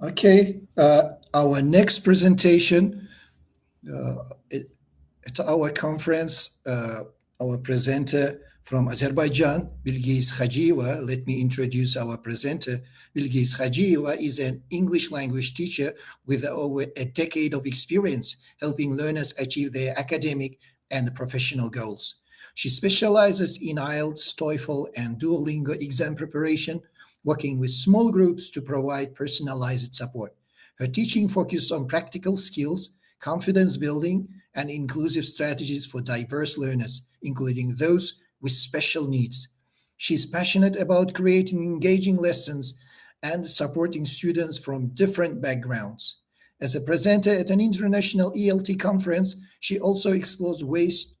Okay, our next presentation at our conference, our presenter from Azerbaijan, Bilgeyis Hajiyeva. Let me introduce our presenter. Bilgeyis Hajiyeva is an English language teacher with over a decade of experience helping learners achieve their academic and professional goals. She specializes in IELTS, TOEFL, and Duolingo exam preparation, working with small groups to provide personalized support. Her teaching focuses on practical skills, confidence building, and inclusive strategies for diverse learners, including those with special needs. She's passionate about creating engaging lessons and supporting students from different backgrounds. As a presenter at an international ELT conference, she also explores ways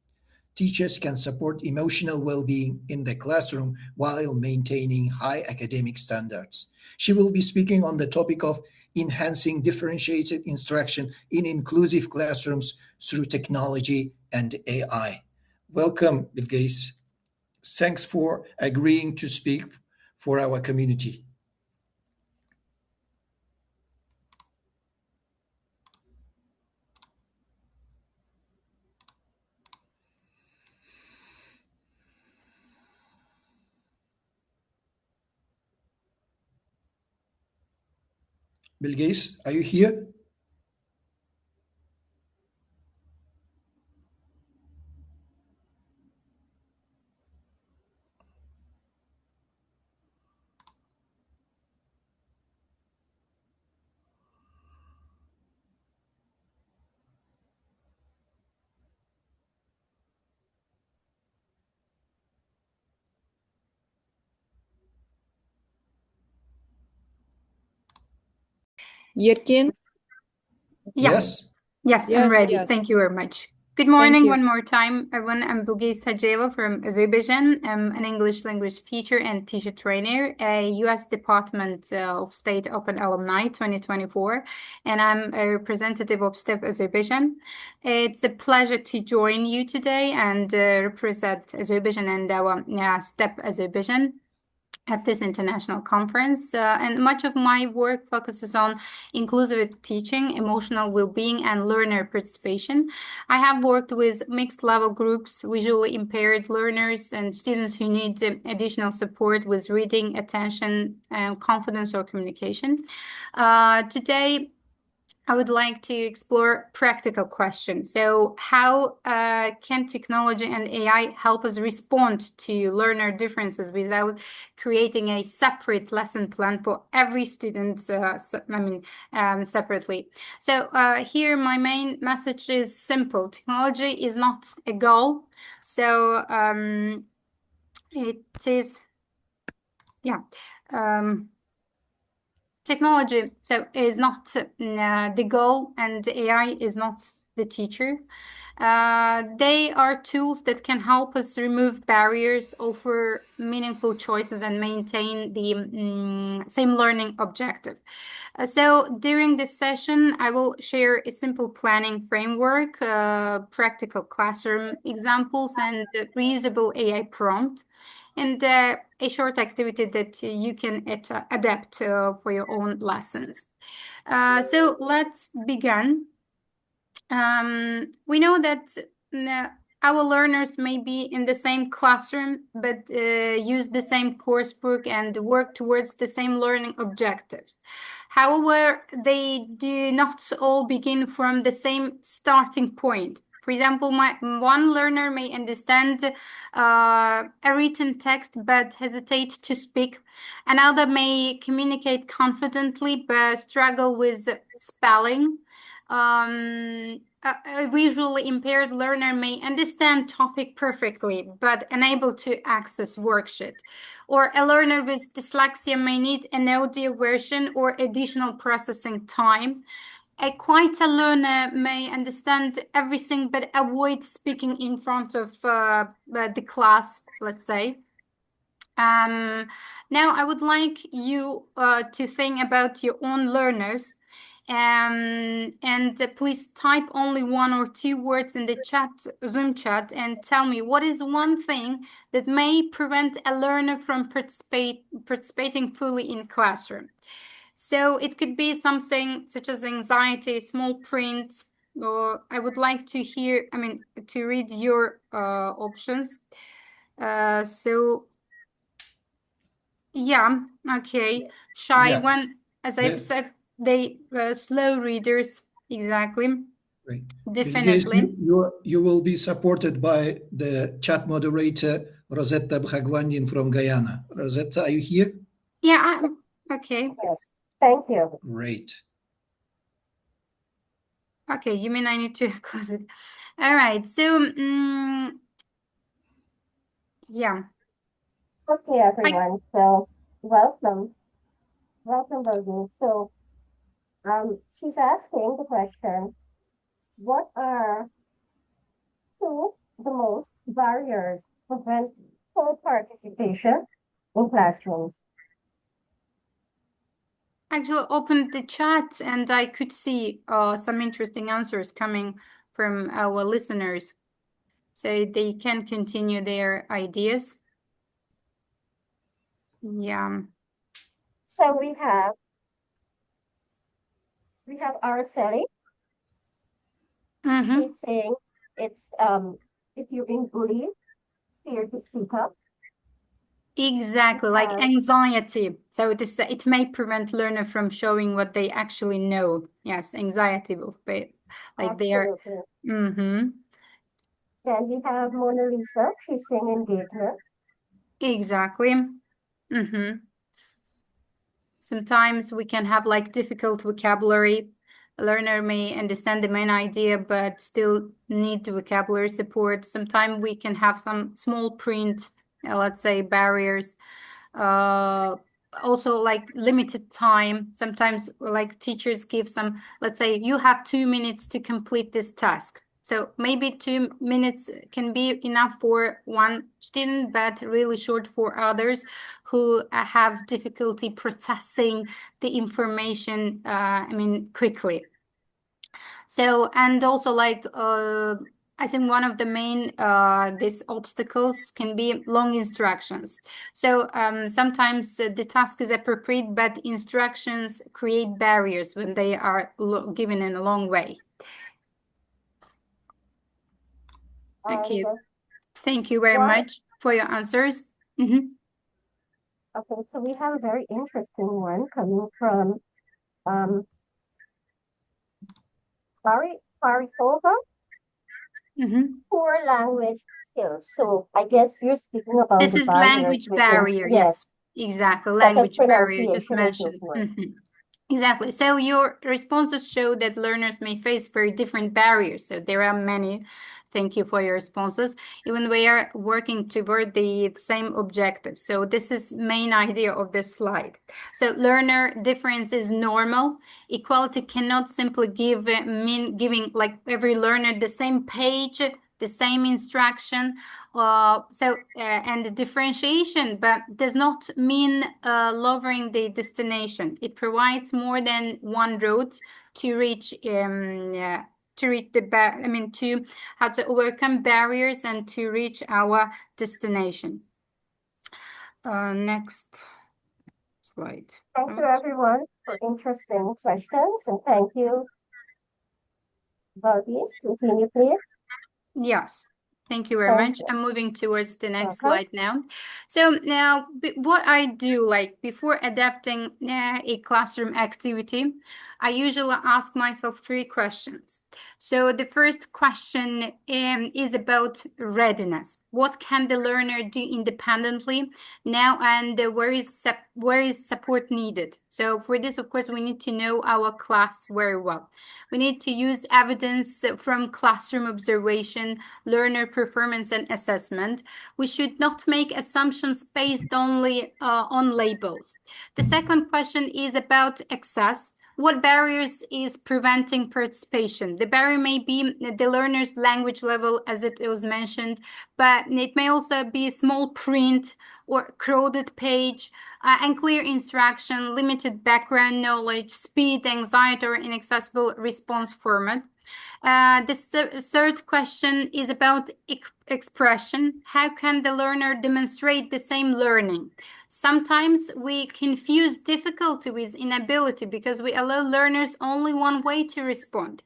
teachers can support emotional well-being in the classroom while maintaining high academic standards. She will be speaking on the topic of enhancing differentiated instruction in inclusive classrooms through technology and AI. Welcome, Bilgeyis. Thanks for agreeing to speak for our community. Bilgeyis, are you here? Yerkin? Yes. Yes, I'm ready. Thank you very much. Good morning one more time, everyone. I'm Bilgeyis Hajiyeva from Azerbaijan. I'm an English language teacher and teacher trainer, a U.S. Department of State Open Alumni 2024, and I'm a representative of STEP Azerbaijan. It's a pleasure to join you today and represent Azerbaijan and our STEP Azerbaijan at this international conference. And much of my work focuses on inclusive teaching, emotional well-being, and learner participation. I have worked with mixed level groups, visually impaired learners, and students who need additional support with reading, attention, confidence, or communication. Today, I would like to explore practical questions. So how can technology and AI help us respond to learner differences without creating a separate lesson plan for every student, separately? So here my main message is simple. Technology is not a goal. So it is, technology is not the goal, and AI is not the teacher. They are tools that can help us remove barriers, offer meaningful choices, and maintain the same learning objective. So during this session, I will share a simple planning framework, practical classroom examples, and reusable AI prompt, and a short activity that you can adapt for your own lessons. So let's begin. We know that our learners may be in the same classroom, but use the same coursebook and work towards the same learning objectives. However, they do not all begin from the same starting point. For example, one learner may understand a written text but hesitate to speak. Another may communicate confidently but struggle with spelling. A visually impaired learner may understand topic perfectly, but unable to access worksheet. Or a learner with dyslexia may need an audio version or additional processing time. A quieter learner may understand everything but avoid speaking in front of the class, let's say. Now I would like you to think about your own learners. And please type only 1 or 2 words in the chat, Zoom chat, and tell me what is one thing that may prevent a learner from participating fully in classroom. So it could be something such as anxiety, small print, or I would like to hear, to read your options. So yeah, okay. Shy Yeah. one, as I've said, they slow readers, exactly. Right. Definitely. Bilgeyis, you will be supported by the chat moderator, Rosetta Bhagwandin from Guyana. Rosetta, are you here? Yeah, okay. Yes, thank you. Great. Okay, you mean I need to close it? All right, so yeah. Okay, everyone. So welcome, Bilgeyis. So she's asking the question, what are two the most barriers prevent full participation in classrooms? Actually opened the chat and I could see some interesting answers coming from our listeners, so they can continue their ideas. Yeah. So we have Araceli. She's saying it's if you're being bullied, fear to speak up. Exactly, like anxiety. So it may prevent learner from showing what they actually know. Yes, anxiety of like they're. Then we have Mona Lisa. She's saying engagement. Exactly. Sometimes we can have like difficult vocabulary. A learner may understand the main idea, but still need the vocabulary support. Sometimes we can have some small print, let's say barriers. Also like limited time. Sometimes like teachers give some, let's say you have 2 minutes to complete this task. So maybe 2 minutes can be enough for one student, but really short for others who have difficulty processing the information, quickly. So, and also like, I think one of the main these obstacles can be long instructions. So sometimes the task is appropriate, but instructions create barriers when they are given in a long way. Okay, thank you very much for your answers. Okay, so we have a very interesting one coming from Farikova. Poor language skills. So I guess you're speaking about this the is barriers language barrier. Yes, exactly. Language barrier just mentioned. Exactly. So your responses show that learners may face very different barriers. So there are many. Thank you for your responses. Even we are working toward the same objective. So this is main idea of this slide. So learner difference is normal. Equality cannot simply mean giving like every learner the same page, the same instruction. And the differentiation, but does not mean lowering the destination. It provides more than one route to reach to how to overcome barriers and to reach our destination. Next slide. Thank you everyone for interesting questions, and thank you. Bilgeyis, continue please. Yes. Thank you very much. I'm moving towards the next slide now. So now what I do, like before adapting a classroom activity, I usually ask myself 3 questions. So the first question is about readiness. What can the learner do independently now, and where is support needed? So for this, of course, we need to know our class very well. We need to use evidence from classroom observation, learner performance and assessment. We should not make assumptions based only on labels. The second question is about access. What barriers is preventing participation? The barrier may be the learner's language level, as it was mentioned, but it may also be small print or crowded page, unclear instruction, limited background knowledge, speed, anxiety, or inaccessible response format. The third question is about expression. How can the learner demonstrate the same learning? Sometimes we confuse difficulty with inability because we allow learners only one way to respond.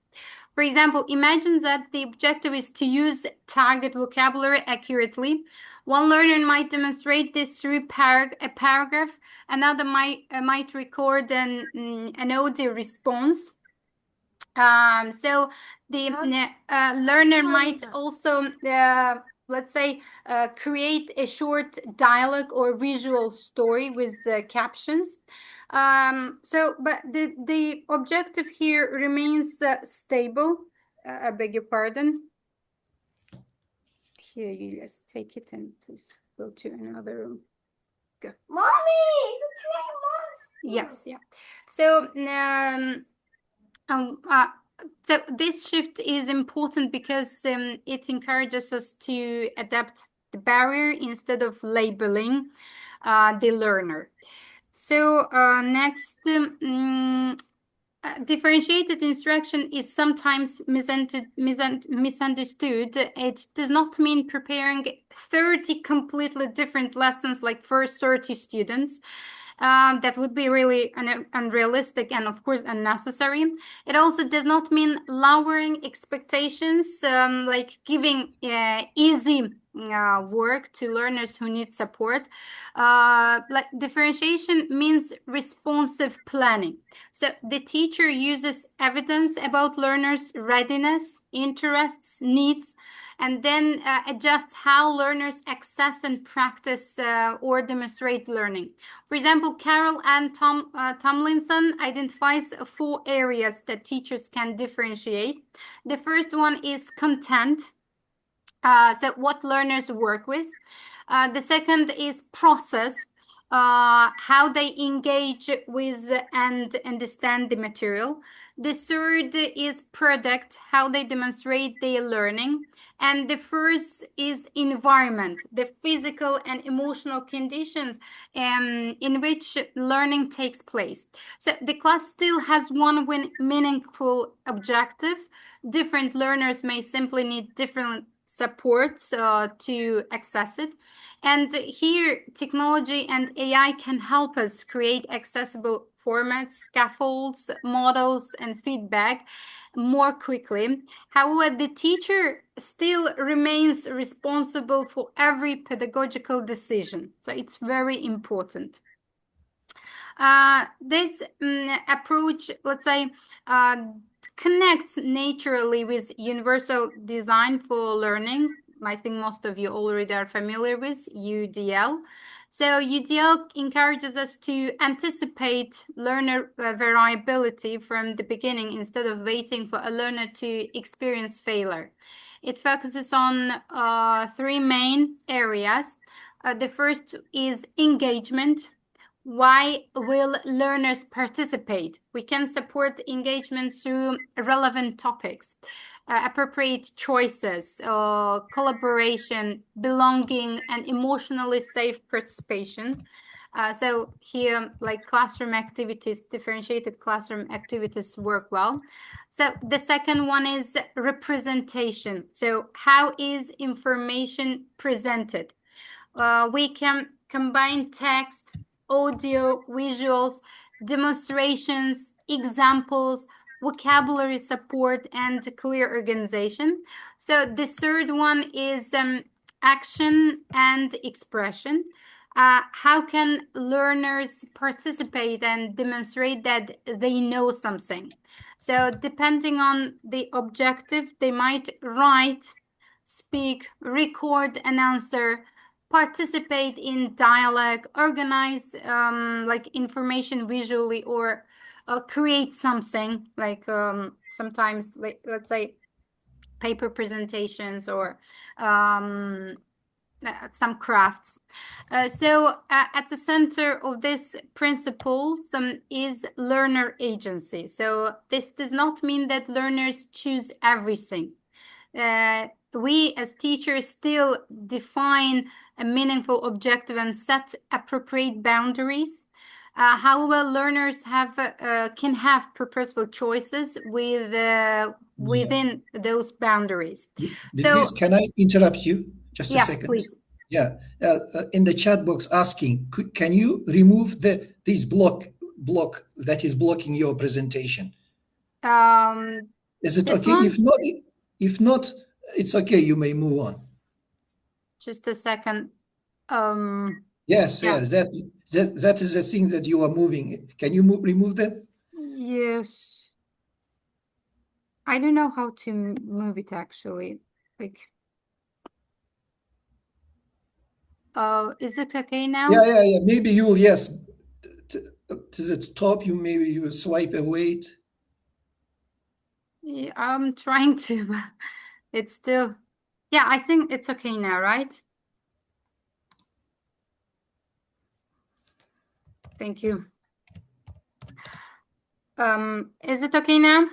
For example, imagine that the objective is to use target vocabulary accurately. One learner might demonstrate this through a paragraph. Another might record an audio response. So the learner might also, let's say, create a short dialogue or visual story with captions. But the objective here remains stable. I beg your pardon. Here, you just take it and please go to another room. Go. Mommy, it's a 3 months. Yes, yeah. So, so this shift is important because it encourages us to adapt the barrier instead of labeling the learner. So next, differentiated instruction is sometimes misunderstood. It does not mean preparing 30 completely different lessons like for 30 students. That would be really unrealistic and, of course, unnecessary. It also does not mean lowering expectations, like giving easy work to learners who need support. Like differentiation means responsive planning. So the teacher uses evidence about learners' readiness, interests, needs, and then adjusts how learners access and practice or demonstrate learning. For example, Carol Ann Tomlinson identifies 4 areas that teachers can differentiate. The first one is content, so what learners work with. The second is process, how they engage with and understand the material. The third is product, how they demonstrate their learning. And the first is environment, the physical and emotional conditions in which learning takes place. So the class still has one meaningful objective. Different learners may simply need different supports to access it. And here, technology and AI can help us create accessible formats, scaffolds, models, and feedback more quickly. However, the teacher still remains responsible for every pedagogical decision. So it's very important. This approach, let's say, connects naturally with universal design for learning. I think most of you already are familiar with UDL. So UDL encourages us to anticipate learner variability from the beginning instead of waiting for a learner to experience failure. It focuses on 3 main areas. The first is engagement. Why will learners participate? We can support engagement through relevant topics, appropriate choices, collaboration, belonging, and emotionally safe participation. So here, like classroom activities, differentiated classroom activities work well. So the second one is representation. So how is information presented? We can combine text, audio, visuals, demonstrations, examples, vocabulary support, and clear organization. So the third one is action and expression. How can learners participate and demonstrate that they know something? So depending on the objective, they might write, speak, record an answer, participate in dialogue, organize like information visually, or create something like sometimes, like, let's say, paper presentations or some crafts. So at the center of this principle is learner agency. So this does not mean that learners choose everything. We as teachers still define a meaningful objective and set appropriate boundaries. However, learners can have purposeful choices within those boundaries. Bilgeyis, can I interrupt you just a second? Please. Yeah, in the chat box asking, can you remove this block that is blocking your presentation? Is it okay? If not, it's okay. You may move on. Just a second. Yes, that is the thing that you are moving. Can you remove them? Yes. I don't know how to move it actually. Like, is it okay now? Yeah. Maybe you'll to the top. Maybe you swipe away it. Yeah, I'm trying to, but it's still. Yeah, I think it's okay now, right? Thank you. Is it okay now?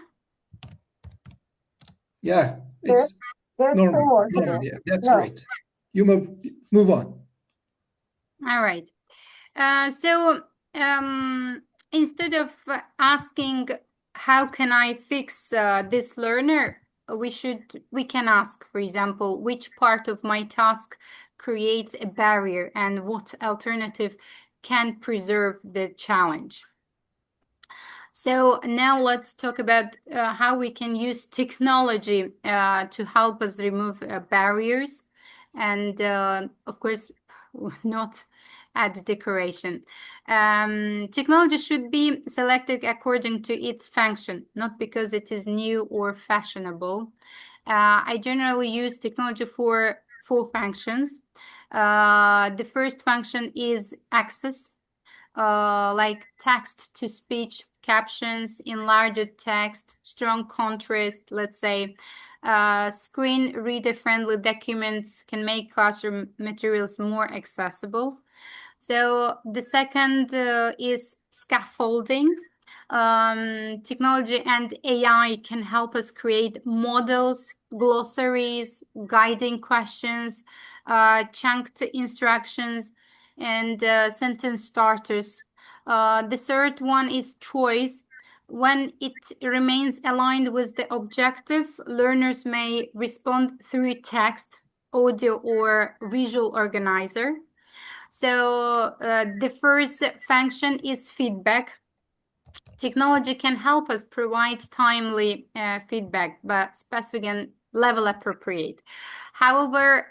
Yeah, it's normal. Yeah, that's great. You move on. All right. So instead of asking how can I fix this learner, we can ask, for example, which part of my task creates a barrier and what alternative can preserve the challenge. So now let's talk about how we can use technology to help us remove barriers and, of course, not add decoration. Technology should be selected according to its function, not because it is new or fashionable. I generally use technology for 4 functions. The first function is access, like text-to-speech, captions, enlarged text, strong contrast, let's say. Screen reader-friendly documents can make classroom materials more accessible. So the second is scaffolding. Technology and AI can help us create models, glossaries, guiding questions, chunked instructions, and sentence starters. The third one is choice. When it remains aligned with the objective, learners may respond through text, audio, or visual organizer. So the first function is feedback. Technology can help us provide timely feedback, but specific and level appropriate. However,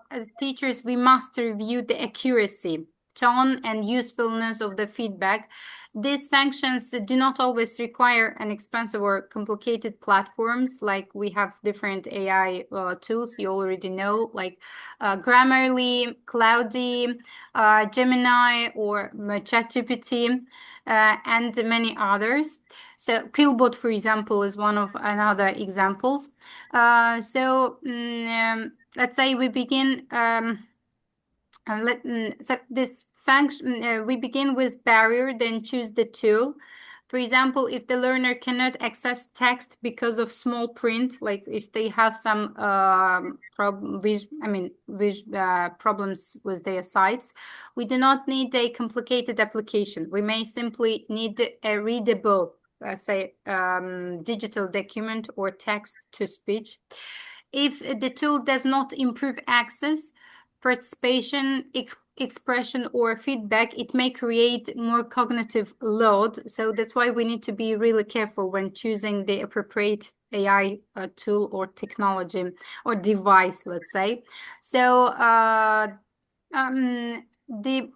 as teachers, we must review the accuracy, tone, and usefulness of the feedback. These functions do not always require an expensive or complicated platforms. Like we have different AI tools you already know, like Grammarly, Cloudy, Gemini, or ChatGPT, and many others. So Killbot, for example, is one of another examples. So let's say we begin. So this function, we begin with barrier, then choose the tool. For example, if the learner cannot access text because of small print, like if they have some problems with their sites, we do not need a complicated application. We may simply need a readable, say, digital document or text-to-speech. If the tool does not improve access, participation, expression, or feedback, it may create more cognitive load. So that's why we need to be really careful when choosing the appropriate AI tool or technology or device, let's say. So the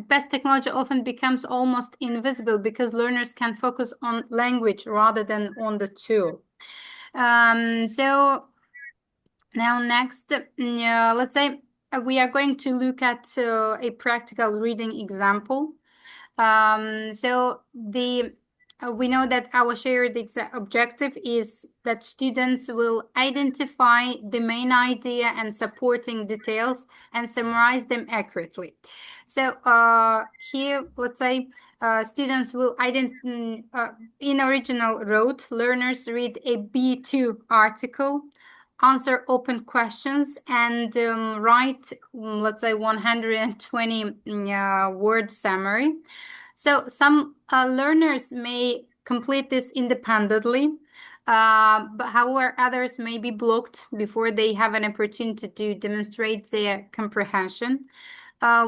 best technology often becomes almost invisible because learners can focus on language rather than on the tool. So now next, let's say we are going to look at a practical reading example. So we know that our shared objective is that students will identify the main idea and supporting details and summarize them accurately. So here, let's say students will in original rote, learners read a B2 article. answer open questions and write, let's say, 120 word summary. So some learners may complete this independently, but however, others may be blocked before they have an opportunity to demonstrate their comprehension.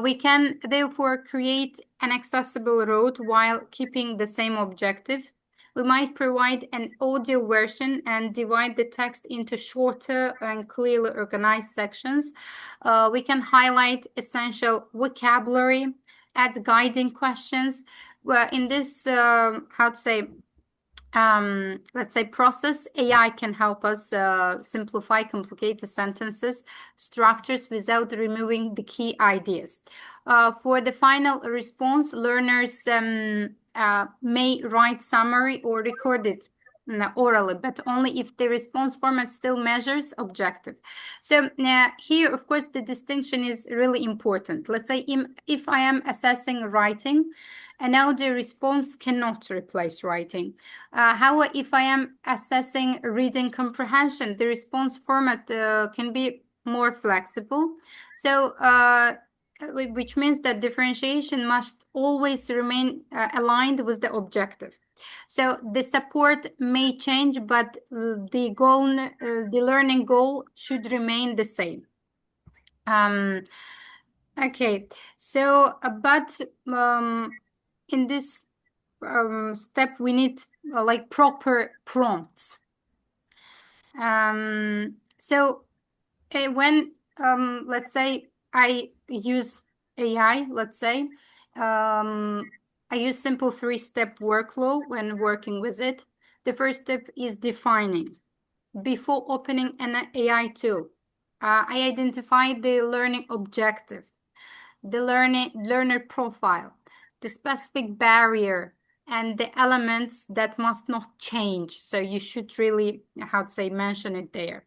We can therefore create an accessible route while keeping the same objective. We might provide an audio version and divide the text into shorter and clearly organized sections. We can highlight essential vocabulary, add guiding questions. Well, in this, let's say process, AI can help us simplify complicated sentences, structures without removing the key ideas. For the final response, learners may write summary or record it orally, but only if the response format still measures objective. So here, of course, the distinction is really important. Let's say if I am assessing writing, an audio response cannot replace writing. However, if I am assessing reading comprehension, the response format can be more flexible. So, which means that differentiation must always remain aligned with the objective. So the support may change, but the goal, the learning goal should remain the same. Okay, so but in this step, we need like proper prompts. So when let's say I use AI, let's say I use simple 3-step workflow when working with it. The first step is defining. Before opening an AI tool, I identify the learning objective, the learner profile, the specific barrier, and the elements that must not change. So you should really, mention it there.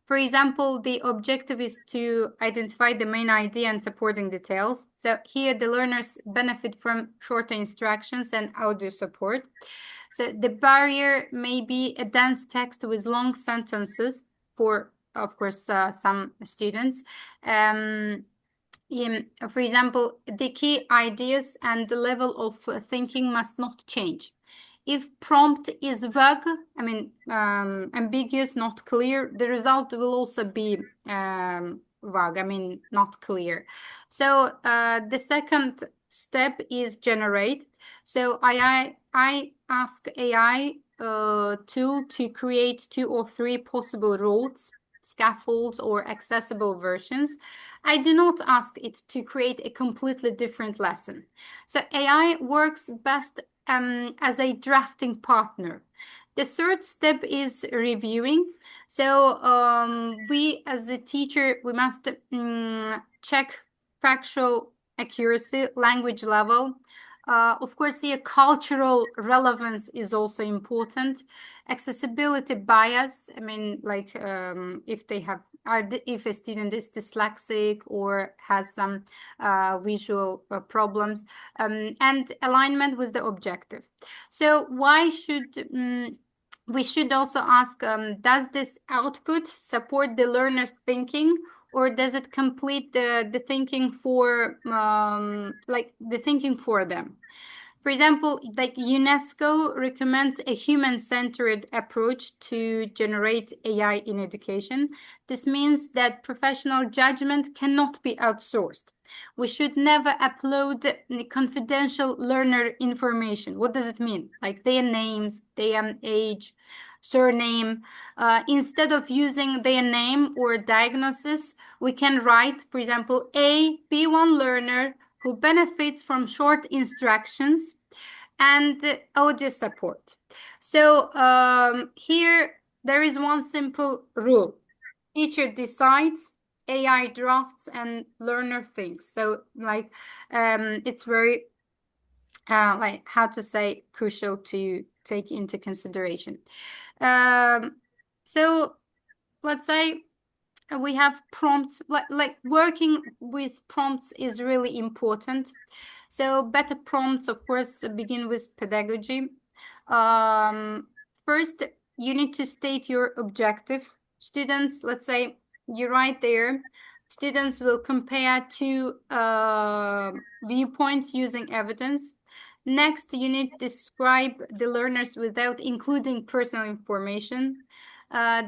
For example, the objective is to identify the main idea and supporting details. So here the learners benefit from shorter instructions and audio support. So the barrier may be a dense text with long sentences for, of course, some students. For example, the key ideas and the level of thinking must not change. If prompt is vague, ambiguous, not clear, the result will also be vague, not clear. So the second step is generate. So I ask AI tool to create 2 or 3 possible routes, scaffolds, or accessible versions. I do not ask it to create a completely different lesson. So AI works best as a drafting partner. The third step is reviewing. So we as a teacher, we must check factual accuracy, language level. Of course, here cultural relevance is also important. Accessibility bias, if a student is dyslexic or has some visual problems, and alignment with the objective. So why should we should also ask, does this output support the learner's thinking, or does it complete the thinking for the thinking for them? For example, like UNESCO recommends a human-centered approach to generate AI in education. This means that professional judgment cannot be outsourced. We should never upload confidential learner information. What does it mean? Like their names, their age, surname. Instead of using their name or diagnosis, we can write, for example, a B1 learner who benefits from short instructions and audio support. So here there is one simple rule. Teacher decides, AI drafts, and learner thinks. So it's very crucial to take into consideration. So let's say we have prompts, like working with prompts is really important. So better prompts, of course, begin with pedagogy. First, you need to state your objective. students, let's say you write there, students will compare two viewpoints using evidence. Next, you need to describe the learners without including personal information.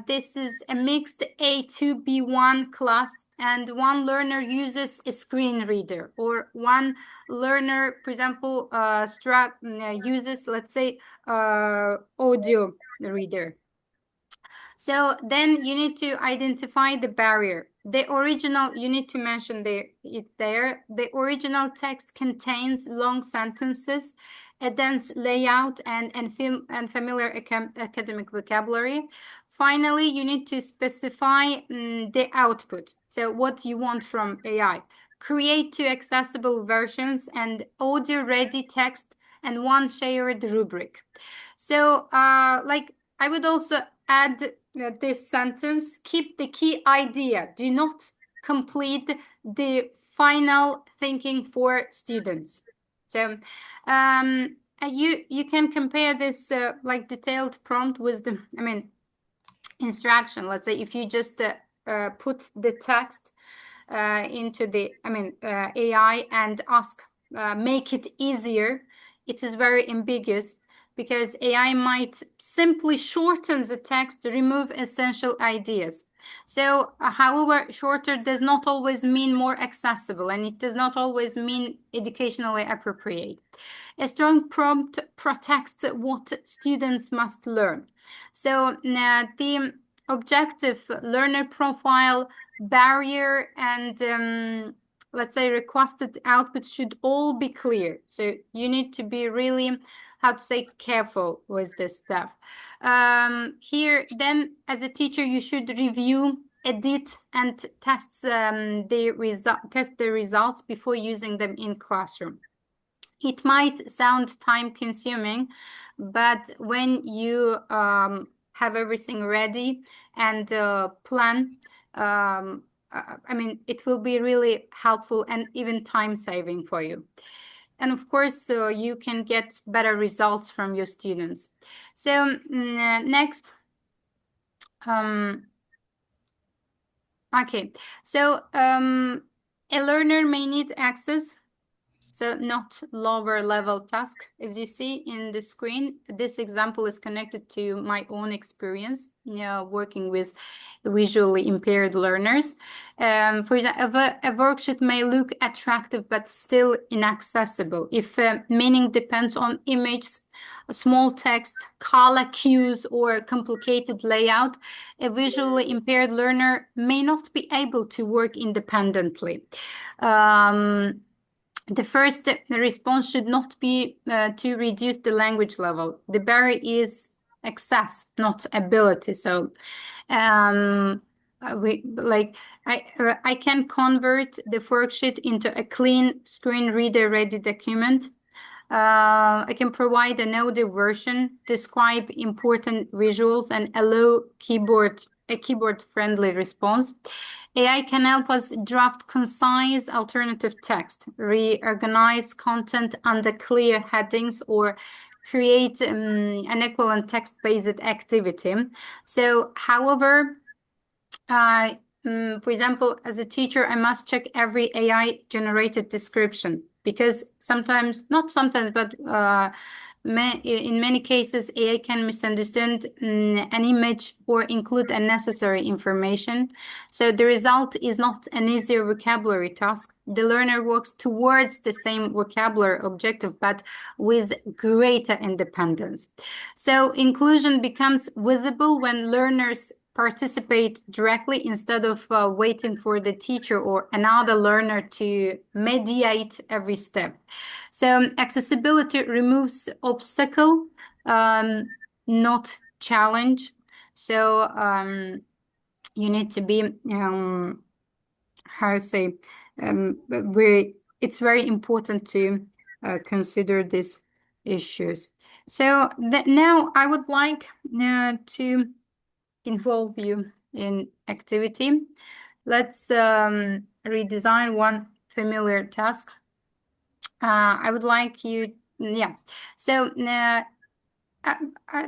This is a mixed A2B1 class, and one learner uses a screen reader, or one learner, for example, uses, let's say, audio reader. So then you need to identify the barrier. The original, you need to mention it there. The original text contains long sentences, a dense layout, and familiar academic vocabulary. Finally, you need to specify the output. So what you want from AI. Create 2 accessible versions and audio-ready text and 1 shared rubric. So like I would also add this sentence, keep the key idea. Do not complete the final thinking for students. So you can compare this like detailed prompt with the, instruction. Let's say if you just put the text into the, AI and ask, make it easier, it is very ambiguous, because AI might simply shorten the text to remove essential ideas. So, however, shorter does not always mean more accessible, and it does not always mean educationally appropriate. A strong prompt protects what students must learn. So, the objective, learner profile, barrier, and let's say requested output should all be clear. So you need to be really, how to say, careful with this stuff. Here, then, as a teacher, you should review, edit, and test the results before using them in classroom. It might sound time-consuming, but when you have everything ready and plan, it will be really helpful and even time-saving for you. And of course, you can get better results from your students. So next, okay. So a learner may need access, so not lower level task. As you see in the screen, this example is connected to my own experience, working with visually impaired learners. For example, a worksheet may look attractive but still inaccessible if meaning depends on images, small text, color cues, or complicated layout. A visually impaired learner may not be able to work independently. The first response should not be to reduce the language level. The barrier is access, not ability. So I can convert the worksheet into a clean screen reader ready document. I can provide an audio version, describe important visuals, and allow a keyboard-friendly response. AI can help us draft concise alternative text, reorganize content under clear headings, or create an equivalent text-based activity. So, however, for example, as a teacher, I must check every AI-generated description, because sometimes, not sometimes, but in many cases, AI can misunderstand an image or include unnecessary information. So the result is not an easier vocabulary task. The learner works towards the same vocabulary objective, but with greater independence. So inclusion becomes visible when learners participate directly instead of waiting for the teacher or another learner to mediate every step. So accessibility removes obstacle, not challenge. So you need to be, it's very important to consider these issues. So now I would like to involve you in activity. Let's redesign one familiar task. I would like you, so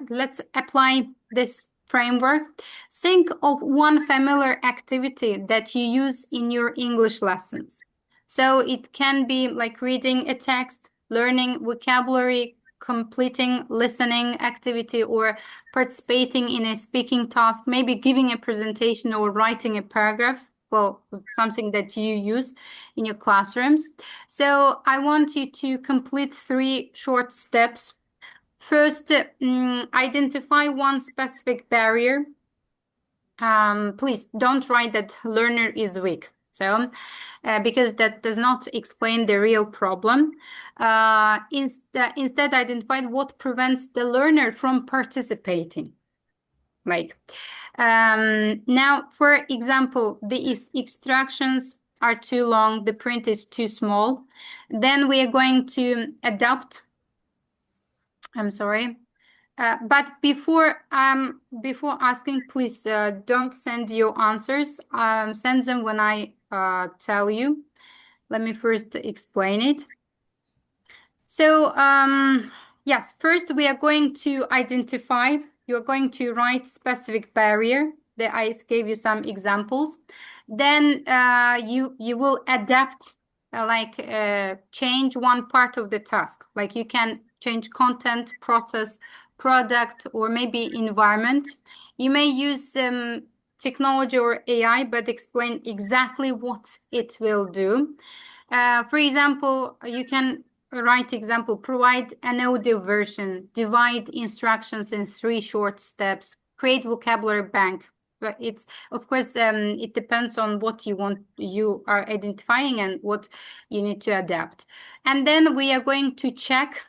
let's apply this framework, think of one familiar activity that you use in your English lessons. So it can be like reading a text, learning vocabulary, completing listening activity, or participating in a speaking task, maybe giving a presentation or writing a paragraph. Well, something that you use in your classrooms. So I want you to complete 3 short steps. First, identify one specific barrier. Please don't write that learner is weak. So, because that does not explain the real problem. Instead, identify what prevents the learner from participating. Like, now, for example, the instructions are too long, the print is too small. Then we are going to adapt. I'm sorry. But before asking, please don't send your answers. Send them when I tell you. Let me first explain it. So yes, first we are going to identify. You're going to write specific barrier. That I gave you some examples. Then you will adapt, change one part of the task. Like you can change content, process, product, or maybe environment. You may use technology or AI, but explain exactly what it will do. For example, you can write example, provide an audio version, divide instructions in 3 short steps, create vocabulary bank. But it's, of course, it depends on what you are identifying and what you need to adapt. And then we are going to check,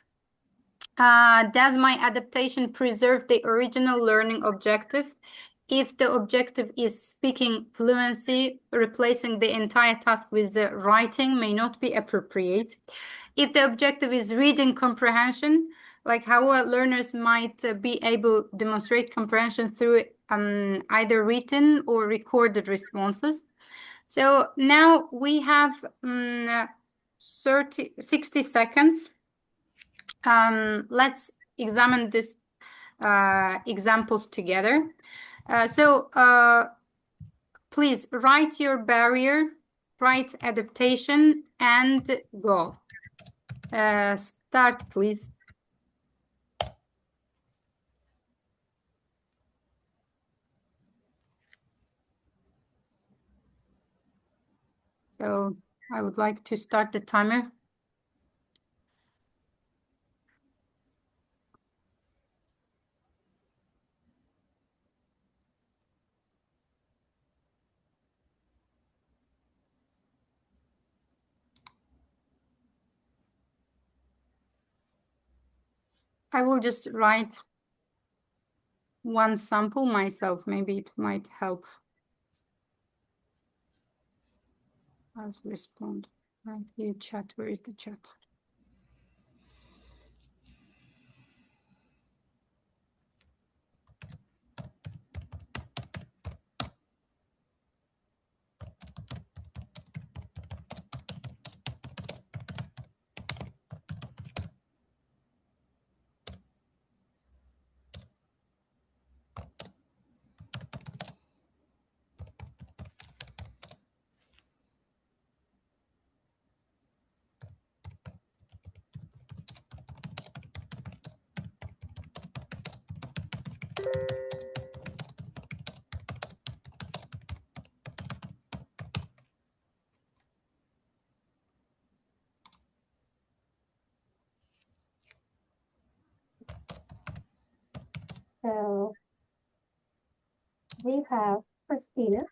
does my adaptation preserve the original learning objective? If the objective is speaking fluency, replacing the entire task with the writing may not be appropriate. If the objective is reading comprehension, like how learners might be able to demonstrate comprehension through either written or recorded responses. So now we have 60 seconds. Let's examine these examples together. Please write your barrier, write adaptation, and goal. Start, please. So I would like to start the timer. I will just write one sample myself. Maybe it might help us respond. Right here, chat. Where is the chat? So we have Christina.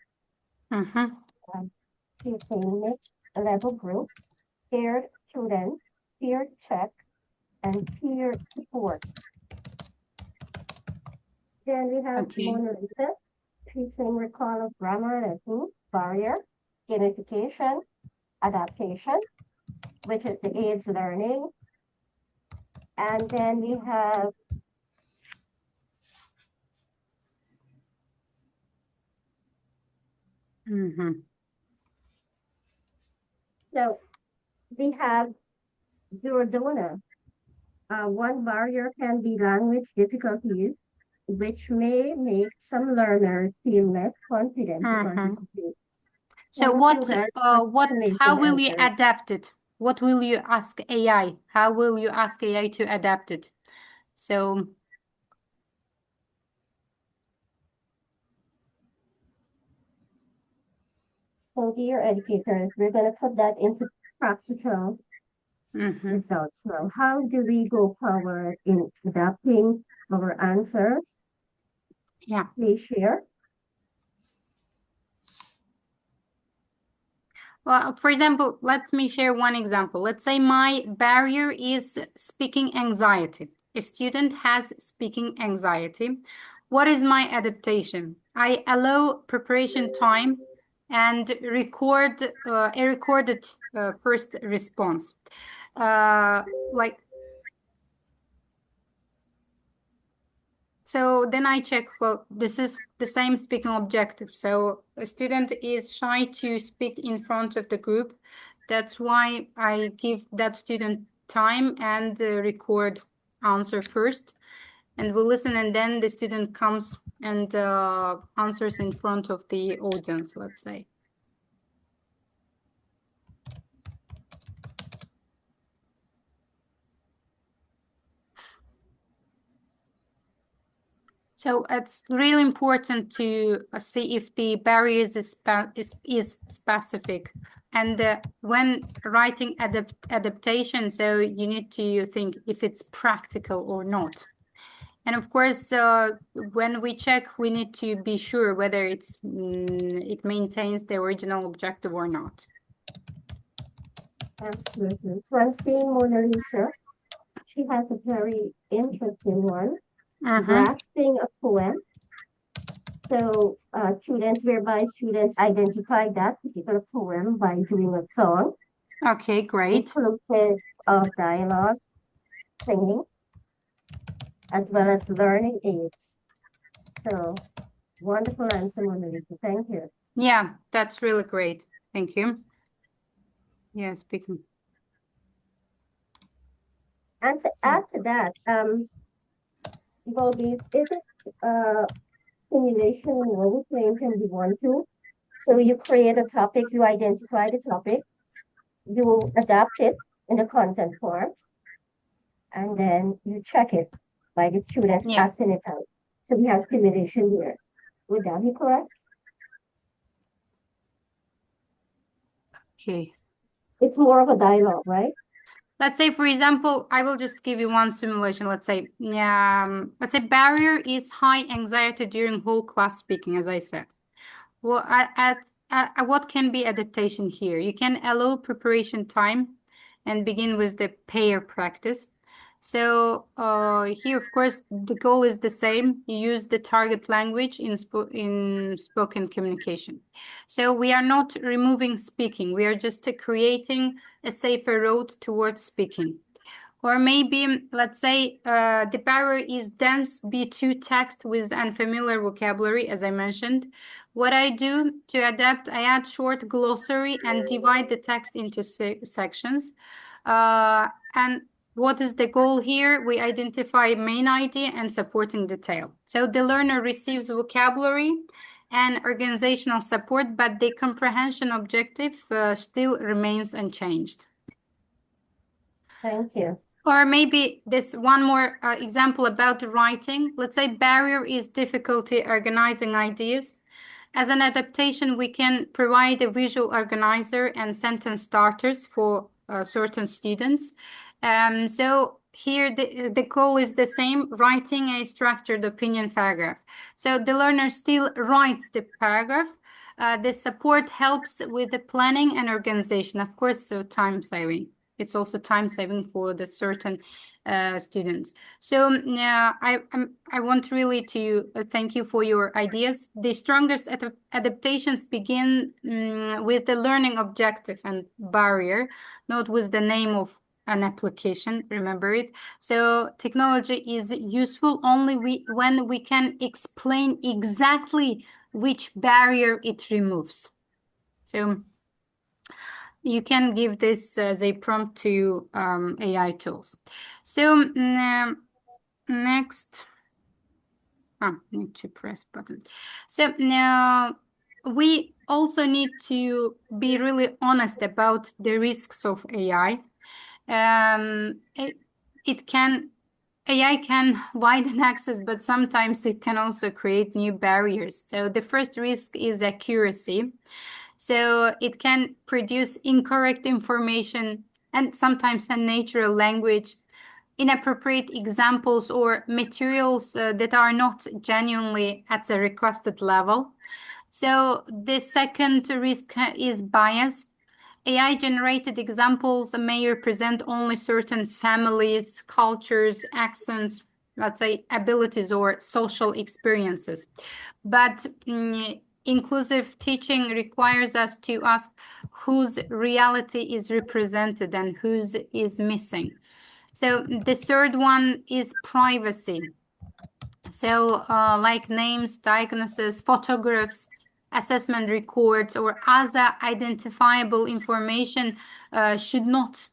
She's saying next level group, paired students, peer check, and peer support. Then we have Mona Lisa. She's saying recall of grammar lesson, barrier, gamification, adaptation, which is the aids learning. And then we have so we have Duradona. One barrier can be language difficulties, which may make some learners feel less confident to participate. So how will you adapt it? What will you ask AI? How will you ask AI to adapt it? So dear educators, we're going to put that into practical results now. How do we go forward in adapting our answers? Yeah. Please share. Well, for example, let me share one example. Let's say my barrier is speaking anxiety. A student has speaking anxiety. What is my adaptation? I allow preparation time and record a recorded first response. So then I check, well, this is the same speaking objective. So a student is shy to speak in front of the group. That's why I give that student time and record answer first. And we'll listen, and then the student comes and answers in front of the audience, let's say. So it's really important to see if the barriers is specific. And when writing adaptation, so you need to think if it's practical or not. And of course, when we check, we need to be sure whether it maintains the original objective or not. Absolutely. So I'm seeing Mona Lisa. She has a very interesting one. Grasping a poem. So students identify that particular poem by doing a song. Okay, great. Inclusive of dialogue, singing, as well as learning aids. So wonderful answer, Mona Lisa. Thank you. Yeah, that's really great. Thank you. Yeah, speaking. And to add to that, Bilgeyis, is it simulation and role playing can be one too? So you create a topic, you identify the topic, you adapt it in the content form, and then you check it by the students acting it out. So we have simulation here. Would that be correct? Okay. It's more of a dialogue, right? Let's say, for example, I will just give you one simulation. Let's say barrier is high anxiety during whole class speaking, as I said. Well, what can be adaptation here? You can allow preparation time and begin with the pair practice. So here, of course, the goal is the same. You use the target language in spoken communication. So we are not removing speaking. We are just creating a safer road towards speaking. Or maybe, let's say, the barrier is dense B2 text with unfamiliar vocabulary, as I mentioned. What I do to adapt, I add short glossary and divide the text into sections. And what is the goal here? We identify main idea and supporting detail. So the learner receives vocabulary and organizational support, but the comprehension objective still remains unchanged. Thank you. Or maybe this one more example about writing. Let's say barrier is difficulty organizing ideas. As an adaptation, we can provide a visual organizer and sentence starters for certain students. So here the goal is the same, writing a structured opinion paragraph. So the learner still writes the paragraph. The support helps with the planning and organization, of course, so time saving. It's also time saving for the certain students. So I want really to thank you for your ideas. The strongest adaptations begin with the learning objective and barrier, not with the name of an application, remember it. So technology is useful only when we can explain exactly which barrier it removes. So you can give this as a prompt to AI tools. So next, Need to press button. So now we also need to be really honest about the risks of AI. AI can widen access, but sometimes it can also create new barriers. So the first risk is accuracy. So it can produce incorrect information and sometimes unnatural language, inappropriate examples, or materials that are not genuinely at the requested level. So the second risk is bias. AI-generated examples may represent only certain families, cultures, accents, let's say abilities or social experiences. But inclusive teaching requires us to ask whose reality is represented and whose is missing. So the third one is privacy. So like names, diagnosis, photographs, assessment records, or other identifiable information should not,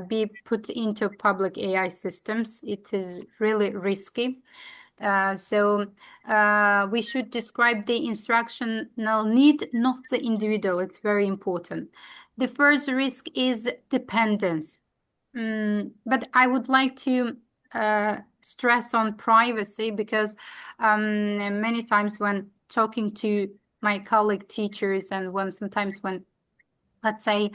be put into public AI systems. It is really risky. So we should describe the instructional need, not the individual. It's very important. The first risk is dependence. But I would like to stress on privacy because many times when talking to my colleague teachers and sometimes when let's say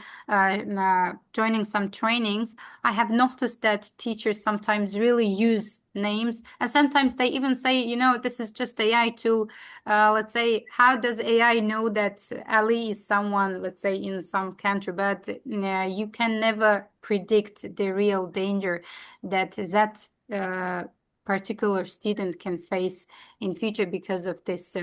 joining some trainings, I have noticed that teachers sometimes really use names, and sometimes they even say, this is just AI tool. Let's say, how does AI know that Ali is someone, let's say, in some country? But you can never predict the real danger that particular student can face in future because of this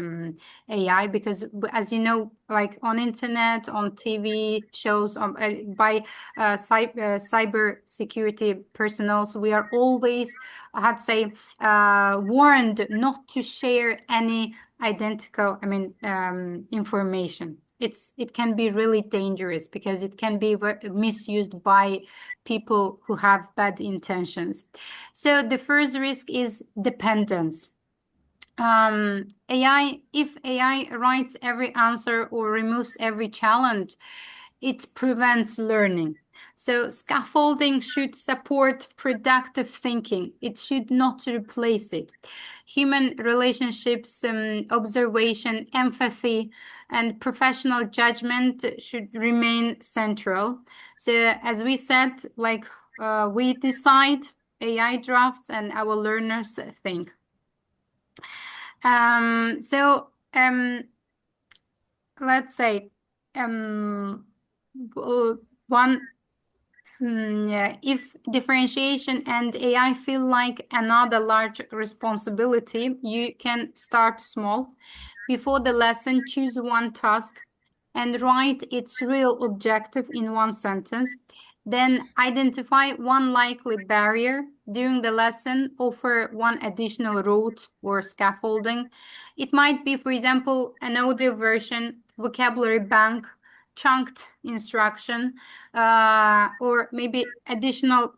AI, because as you know, like on internet, on TV shows, by cyber security personnel, we are always, I had to say, warned not to share any identical, information. It can be really dangerous because it can be misused by people who have bad intentions. So the first risk is dependence. If AI writes every answer or removes every challenge, it prevents learning. So scaffolding should support productive thinking. It should not replace it. Human relationships, observation, empathy, and professional judgment should remain central. So as we said, like we decide, AI drafts, and our learners think. Let's say if differentiation and AI feel like another large responsibility, you can start small. Before the lesson, choose one task and write its real objective in one sentence. Then identify one likely barrier. During the lesson, offer one additional route or scaffolding. It might be, for example, an audio version, vocabulary bank, chunked instruction, or maybe additional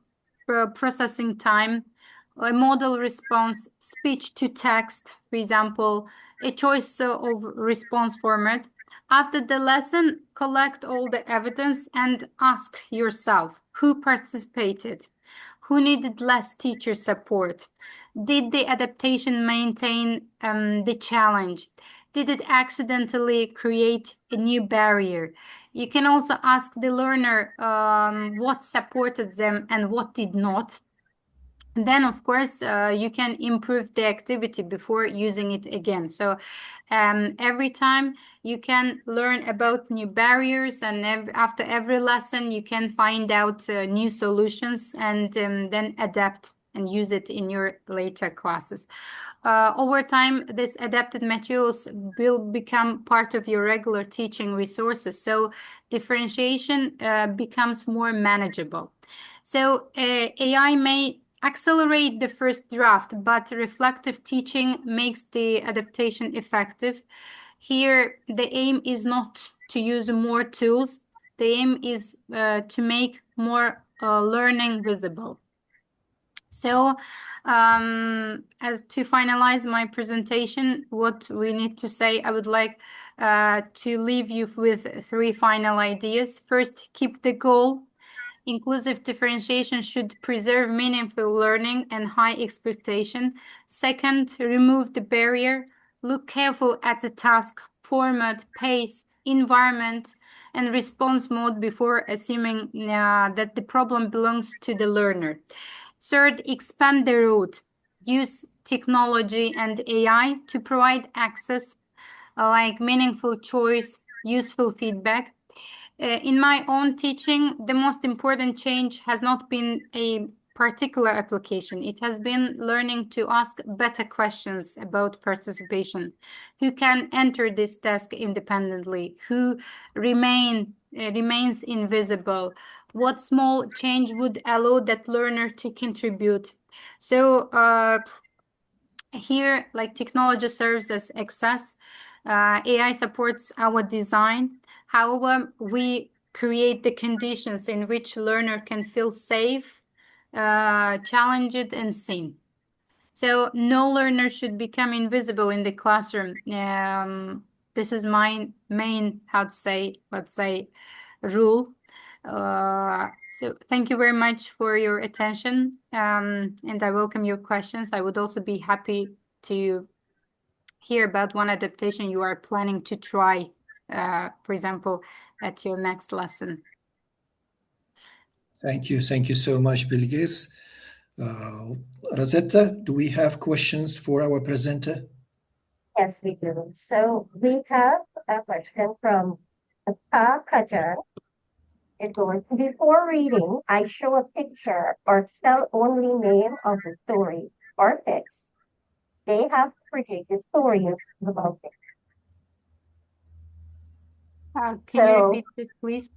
processing time, a model response, speech to text, for example, a choice of response format. After the lesson, collect all the evidence and ask yourself who participated, who needed less teacher support, did the adaptation maintain the challenge, did it accidentally create a new barrier. You can also ask the learner what supported them and what did not. And then, of course, you can improve the activity before using it again. So every time you can learn about new barriers, and after every lesson, you can find out new solutions and then adapt and use it in your later classes. Over time, these adapted materials will become part of your regular teaching resources. So differentiation becomes more manageable. So AI may accelerate the first draft, but reflective teaching makes the adaptation effective. Here, the aim is not to use more tools. The aim is to make more learning visible. So As to finalize my presentation, what we need to say, I would like to leave you with 3 final ideas. First, keep the goal. Inclusive differentiation should preserve meaningful learning and high expectation. Second, remove the barrier. Look careful at the task, format, pace, environment, and response mode before assuming that the problem belongs to the learner. Third, expand the road. Use technology and AI to provide access, like meaningful choice, useful feedback. In my own teaching, the most important change has not been a particular application. It has been learning to ask better questions about participation. Who can enter this task independently? Who remains invisible? What small change would allow that learner to contribute? So here, like technology serves as access. AI supports our design. However, we create the conditions in which learner can feel safe, challenged, and seen. So no learner should become invisible in the classroom. This is my main, let's say, rule. So thank you very much for your attention, and I welcome your questions. I would also be happy to hear about one adaptation you are planning to try, for example, at your next lesson. Thank you. Thank you so much, Bilgeyis. Rosetta, do we have questions for our presenter? Yes, we do. So we have a question from Kajan. It goes, before reading, I show a picture or spell only name of the story or text. They have to predict the stories about it. Can you repeat it, please?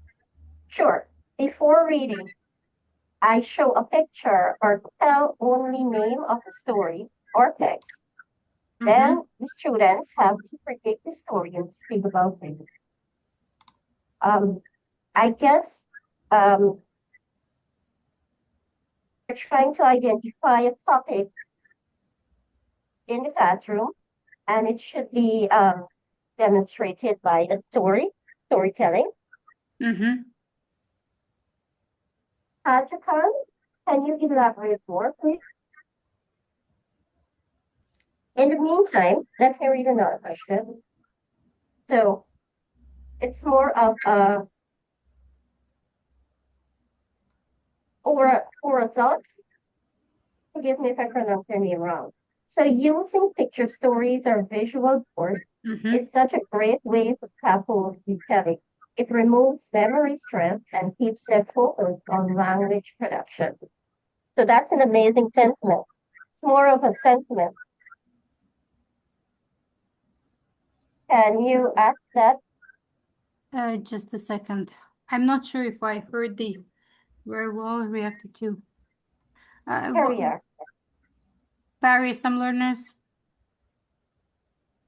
Sure. Before reading, I show a picture or tell only name of the story or text. Then the students have to predict the story and speak about it. I guess we're trying to identify a topic in the classroom, and it should be demonstrated by a storytelling. Hajakan, can you elaborate more, please? In the meantime, let me read another question. So it's more of or a thought. Forgive me if I pronounce your name wrong. So using picture stories or visual boards is such a great way to tackle retelling. It removes memory stress and keeps them focused on language production. So that's an amazing sentiment. It's more of a sentiment. Can you ask that? Just a second. I'm not sure if I heard the very well reacted to. Barry, some learners?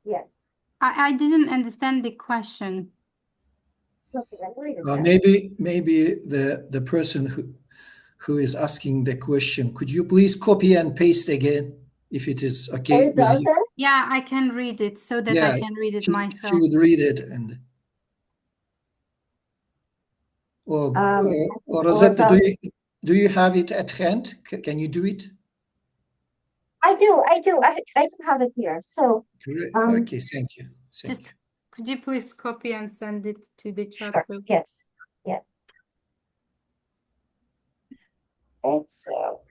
Yes. I didn't understand the question. Well, maybe the person who is asking the question, could you please copy and paste again if it is okay with you? Yeah, I can read it so that I can read it myself. She would read it and Rosetta, do you have it at hand? Can you do it? I do. I do have it here. So okay, thank you. Could you please copy and send it to the chat? Sure. Yes. Yeah. And so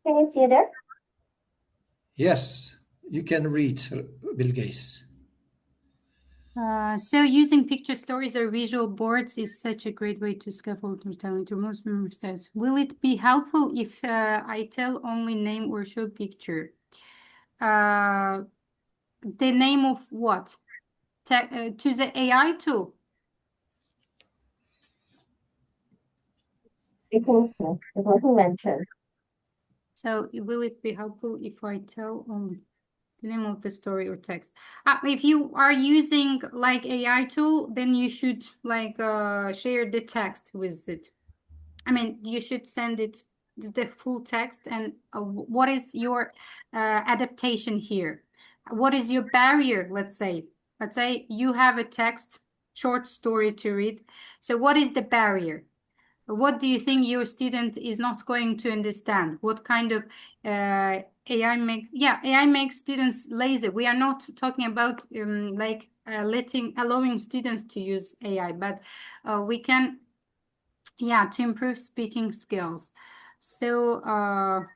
can you see it there? Yes, you can read, Bilgeyis. So using picture stories or visual boards is such a great way to scaffold retelling to most memory styles. Will it be helpful if I tell only name or show picture? The name of what? To the AI tool? It wasn't mentioned. So will it be helpful if I tell only the name of the story or text? If you are using like AI tool, then you should like share the text with it. I mean, you should send it the full text and what is your adaptation here? What is your barrier, let's say? Let's say you have a text, short story to read. So what is the barrier? What do you think your student is not going to understand? What kind of AI makes students lazy. We are not talking about like allowing students to use AI, but we can, to improve speaking skills. So to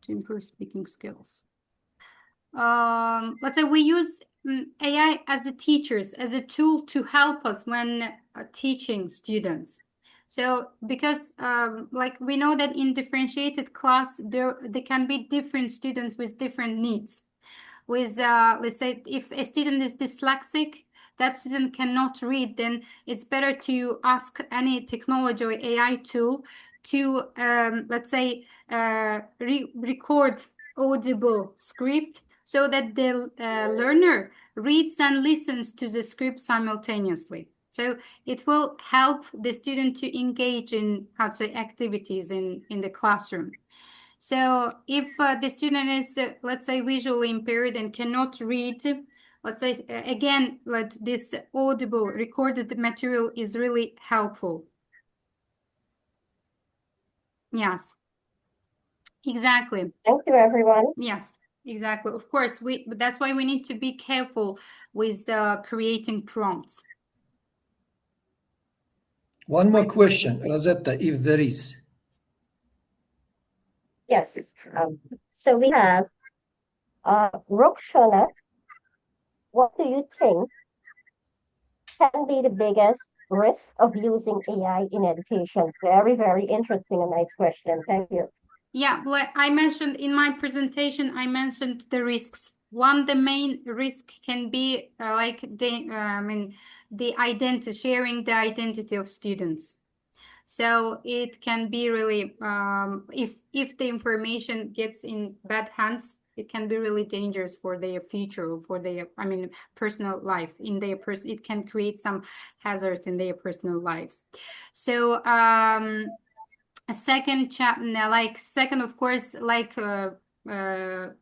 improve speaking skills. Let's say we use AI as a teachers, as a tool to help us when teaching students. So because like we know that in differentiated class, there can be different students with different needs. With let's say if a student is dyslexic, that student cannot read, then it's better to ask any technology or AI tool to let's say record audible script so that the learner reads and listens to the script simultaneously. So it will help the student to engage in activities in the classroom. So if the student is, let's say, visually impaired and cannot read, let's say, again, like this audible recorded material is really helpful. Yes, exactly. Thank you, everyone. Yes, exactly. Of course, that's why we need to be careful with creating prompts. One more question, Rosetta, if there is. Yes. So we have Roxana. What do you think can be the biggest risk of using AI in education? Very, very interesting and nice question. Thank you. Yeah, well, I mentioned in my presentation, I mentioned the risks. One, the main risk can be like the identity, sharing the identity of students. So it can be really, if the information gets in bad hands, it can be really dangerous for their future, or for their, personal life. It can create some hazards in their personal lives. So a second second, of course, like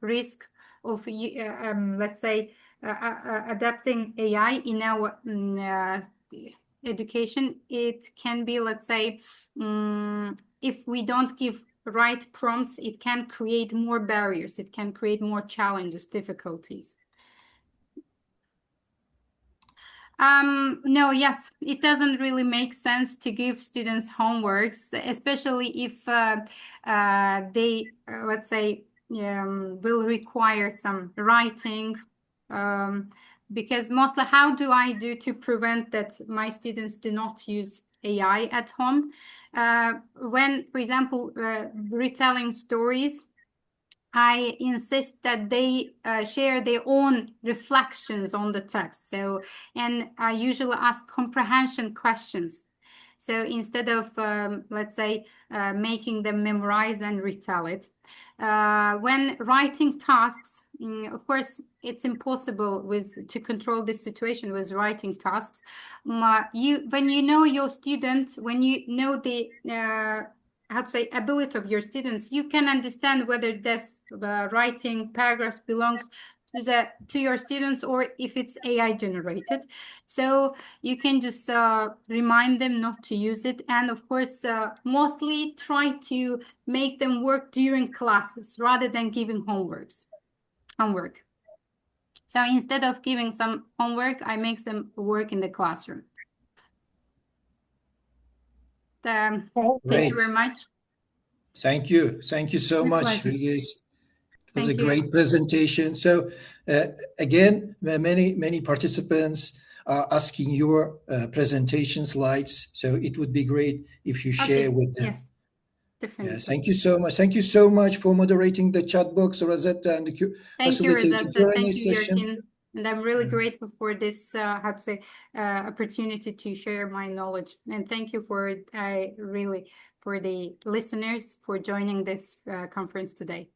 risk of let's say adapting AI in our education. It can be, let's say, if we don't give right prompts, it can create more barriers, it can create more challenges, difficulties. No, yes, it doesn't really make sense to give students homeworks, especially if they, let's say, will require some writing. Because mostly, how do I do to prevent that my students do not use AI at home? When, for example, retelling stories, I insist that they share their own reflections on the text. So, and I usually ask comprehension questions. So instead of, let's say, making them memorize and retell it. When writing tasks, of course, it's impossible to control this situation with writing tasks. When you know your student, when you know the how to say ability of your students, you can understand whether this writing paragraphs belongs to your students or if it's AI generated. So you can just remind them not to use it, and of course mostly try to make them work during classes rather than giving homework. So instead of giving some homework, I make them work in the classroom. Thank you very much. Thank you so much, Bilgeyis. It was a great presentation. So again, many participants are asking your presentation slides. So it would be great if you share with them. Yes, definitely. Yeah, thank you so much. Thank you so much for moderating the chat box, Rosetta, and facilitating Q&A session. Jürgen. And I'm really grateful for this opportunity to share my knowledge. And thank you for the listeners for joining this conference today.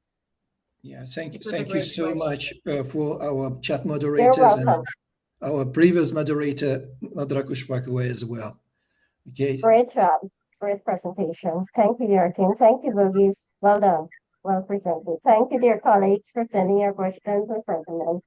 Yeah, thank was a you great so question. much for our chat You're moderators and welcome. our previous moderator, Nadra Kushbakova, as well. Okay. Great job. Great presentation. Thank you, dear team. Thank you, Bilgeyis. Well done. Well presented. Thank you, dear colleagues, for sending your questions and sentiment.